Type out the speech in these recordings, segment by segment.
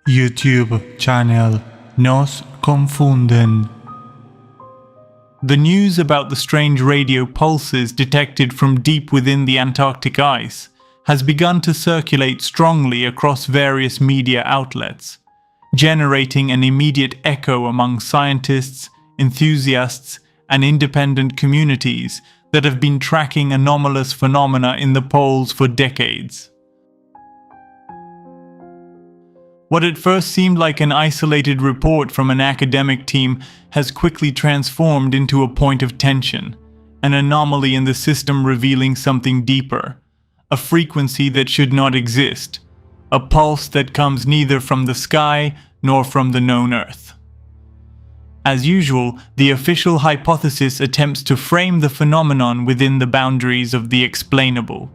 YouTube channel Nos Confunden. The news about the strange radio pulses detected from deep within the Antarctic ice has begun to circulate strongly across various media outlets, generating an immediate echo among scientists, enthusiasts, and independent communities that have been tracking anomalous phenomena in the poles for decades. What at first seemed like an isolated report from an academic team has quickly transformed into a point of tension, an anomaly in the system revealing something deeper, a frequency that should not exist, a pulse that comes neither from the sky nor from the known Earth. As usual, the official hypothesis attempts to frame the phenomenon within the boundaries of the explainable.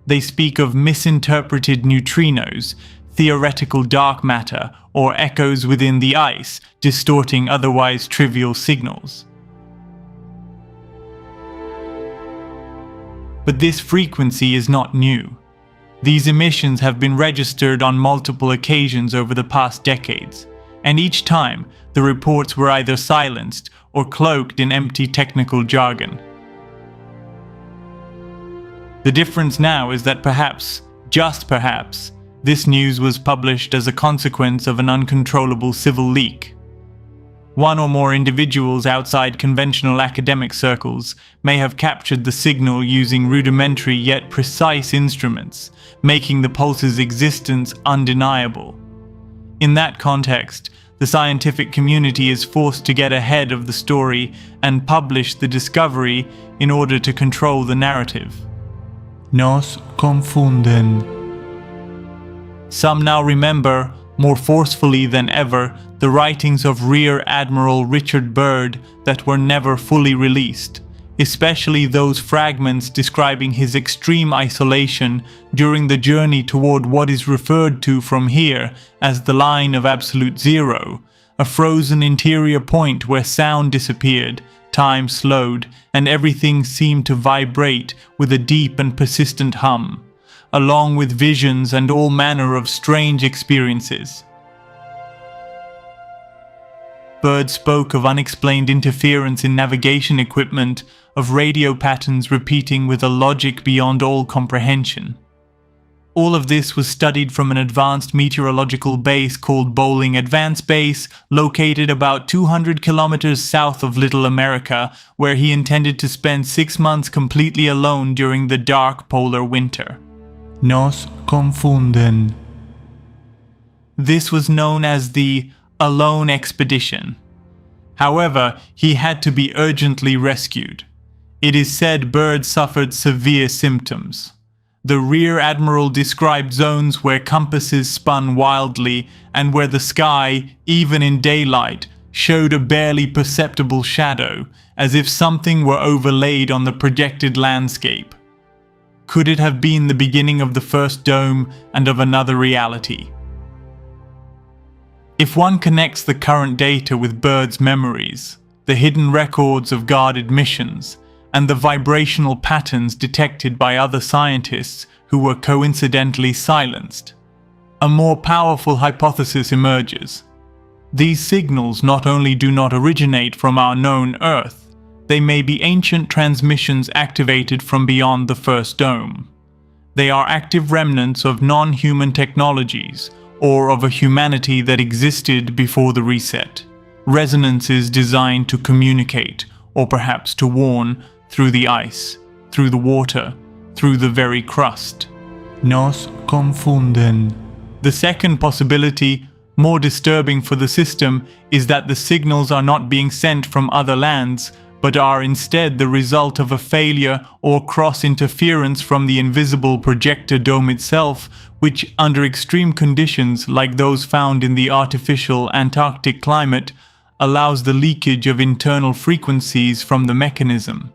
They speak of misinterpreted neutrinos, theoretical dark matter, or echoes within the ice, distorting otherwise trivial signals. But this frequency is not new. These emissions have been registered on multiple occasions over the past decades, and each time the reports were either silenced or cloaked in empty technical jargon. The difference now is that perhaps, just perhaps, this news was published as a consequence of an uncontrollable civil leak. One or more individuals outside conventional academic circles may have captured the signal using rudimentary yet precise instruments, making the pulse's existence undeniable. In that context, the scientific community is forced to get ahead of the story and publish the discovery in order to control the narrative. Nos confunden. Some now remember, more forcefully than ever, the writings of Rear Admiral Richard Byrd that were never fully released, especially those fragments describing his extreme isolation during the journey toward what is referred to from here as the line of absolute zero, a frozen interior point where sound disappeared, time slowed, and everything seemed to vibrate with a deep and persistent hum, along with visions and all manner of strange experiences. Byrd spoke of unexplained interference in navigation equipment, of radio patterns repeating with a logic beyond all comprehension. All of this was studied from an advanced meteorological base called Bowling Advanced Base, located about 200 kilometers south of Little America, where he intended to spend 6 months completely alone during the dark polar winter. Nos confunden. This was known as the Alone Expedition. However, he had to be urgently rescued. It is said Byrd suffered severe symptoms. The Rear Admiral described zones where compasses spun wildly and where the sky, even in daylight, showed a barely perceptible shadow, as if something were overlaid on the projected landscape. Could it have been the beginning of the first dome and of another reality? If one connects the current data with Byrd's memories, the hidden records of guarded missions, and the vibrational patterns detected by other scientists who were coincidentally silenced, a more powerful hypothesis emerges. These signals not only do not originate from our known Earth, they may be ancient transmissions activated from beyond the first dome. They are active remnants of non-human technologies, or of a humanity that existed before the reset. Resonances designed to communicate, or perhaps to warn, through the ice, through the water, through the very crust. Nos confunden. The second possibility, more disturbing for the system, is that the signals are not being sent from other lands, but are instead the result of a failure or cross-interference from the invisible projector dome itself, which, under extreme conditions like those found in the artificial Antarctic climate, allows the leakage of internal frequencies from the mechanism.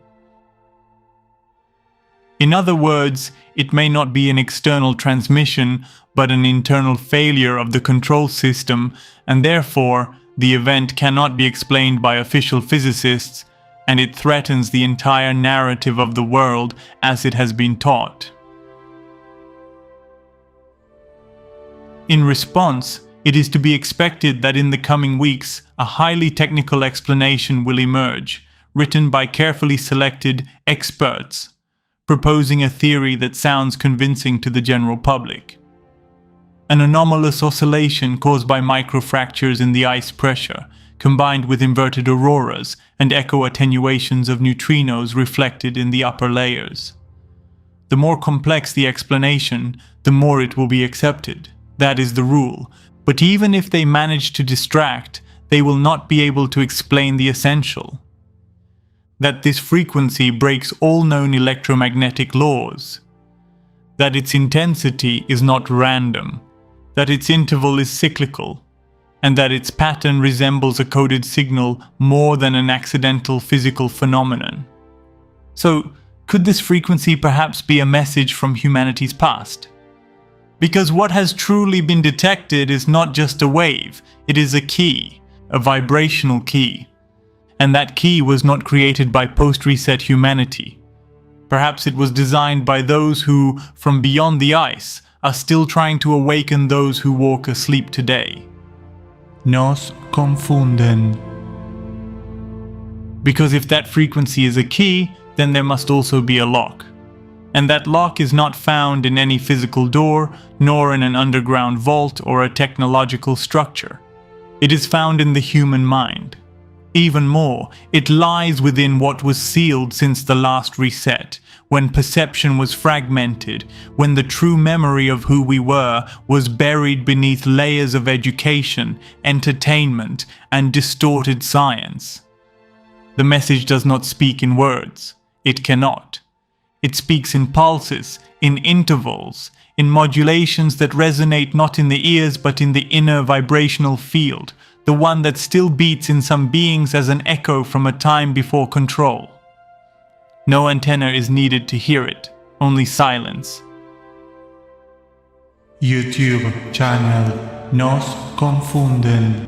In other words, it may not be an external transmission, but an internal failure of the control system, and therefore, the event cannot be explained by official physicists, and it threatens the entire narrative of the world as it has been taught. In response, It is to be expected that in the coming weeks, a highly technical explanation will emerge, written by carefully selected experts, proposing a theory that sounds convincing to the general public. An anomalous oscillation caused by microfractures in the ice pressure, combined with inverted auroras and echo attenuations of neutrinos reflected in the upper layers. The more complex the explanation, the more it will be accepted. That is the rule. But even if they manage to distract, they will not be able to explain the essential. That this frequency breaks all known electromagnetic laws. That its intensity is not random. That its interval is cyclical. And that its pattern resembles a coded signal more than an accidental physical phenomenon. So, could this frequency perhaps be a message from humanity's past? Because what has truly been detected is not just a wave, it is a key, a vibrational key. And that key was not created by post-reset humanity. Perhaps it was designed by those who, from beyond the ice, are still trying to awaken those who walk asleep today. Nos confunden. Because if that frequency is a key, then there must also be a lock. And that lock is not found in any physical door, nor in an underground vault or a technological structure. It is found in the human mind. Even more, it lies within what was sealed since the last reset, when perception was fragmented, when the true memory of who we were was buried beneath layers of education, entertainment, and distorted science. The message does not speak in words. It cannot. It speaks in pulses, in intervals, in modulations that resonate not in the ears but in the inner vibrational field, the one that still beats in some beings as an echo from a time before control. No antenna is needed to hear it, only silence. YouTube channel Nos Confunden.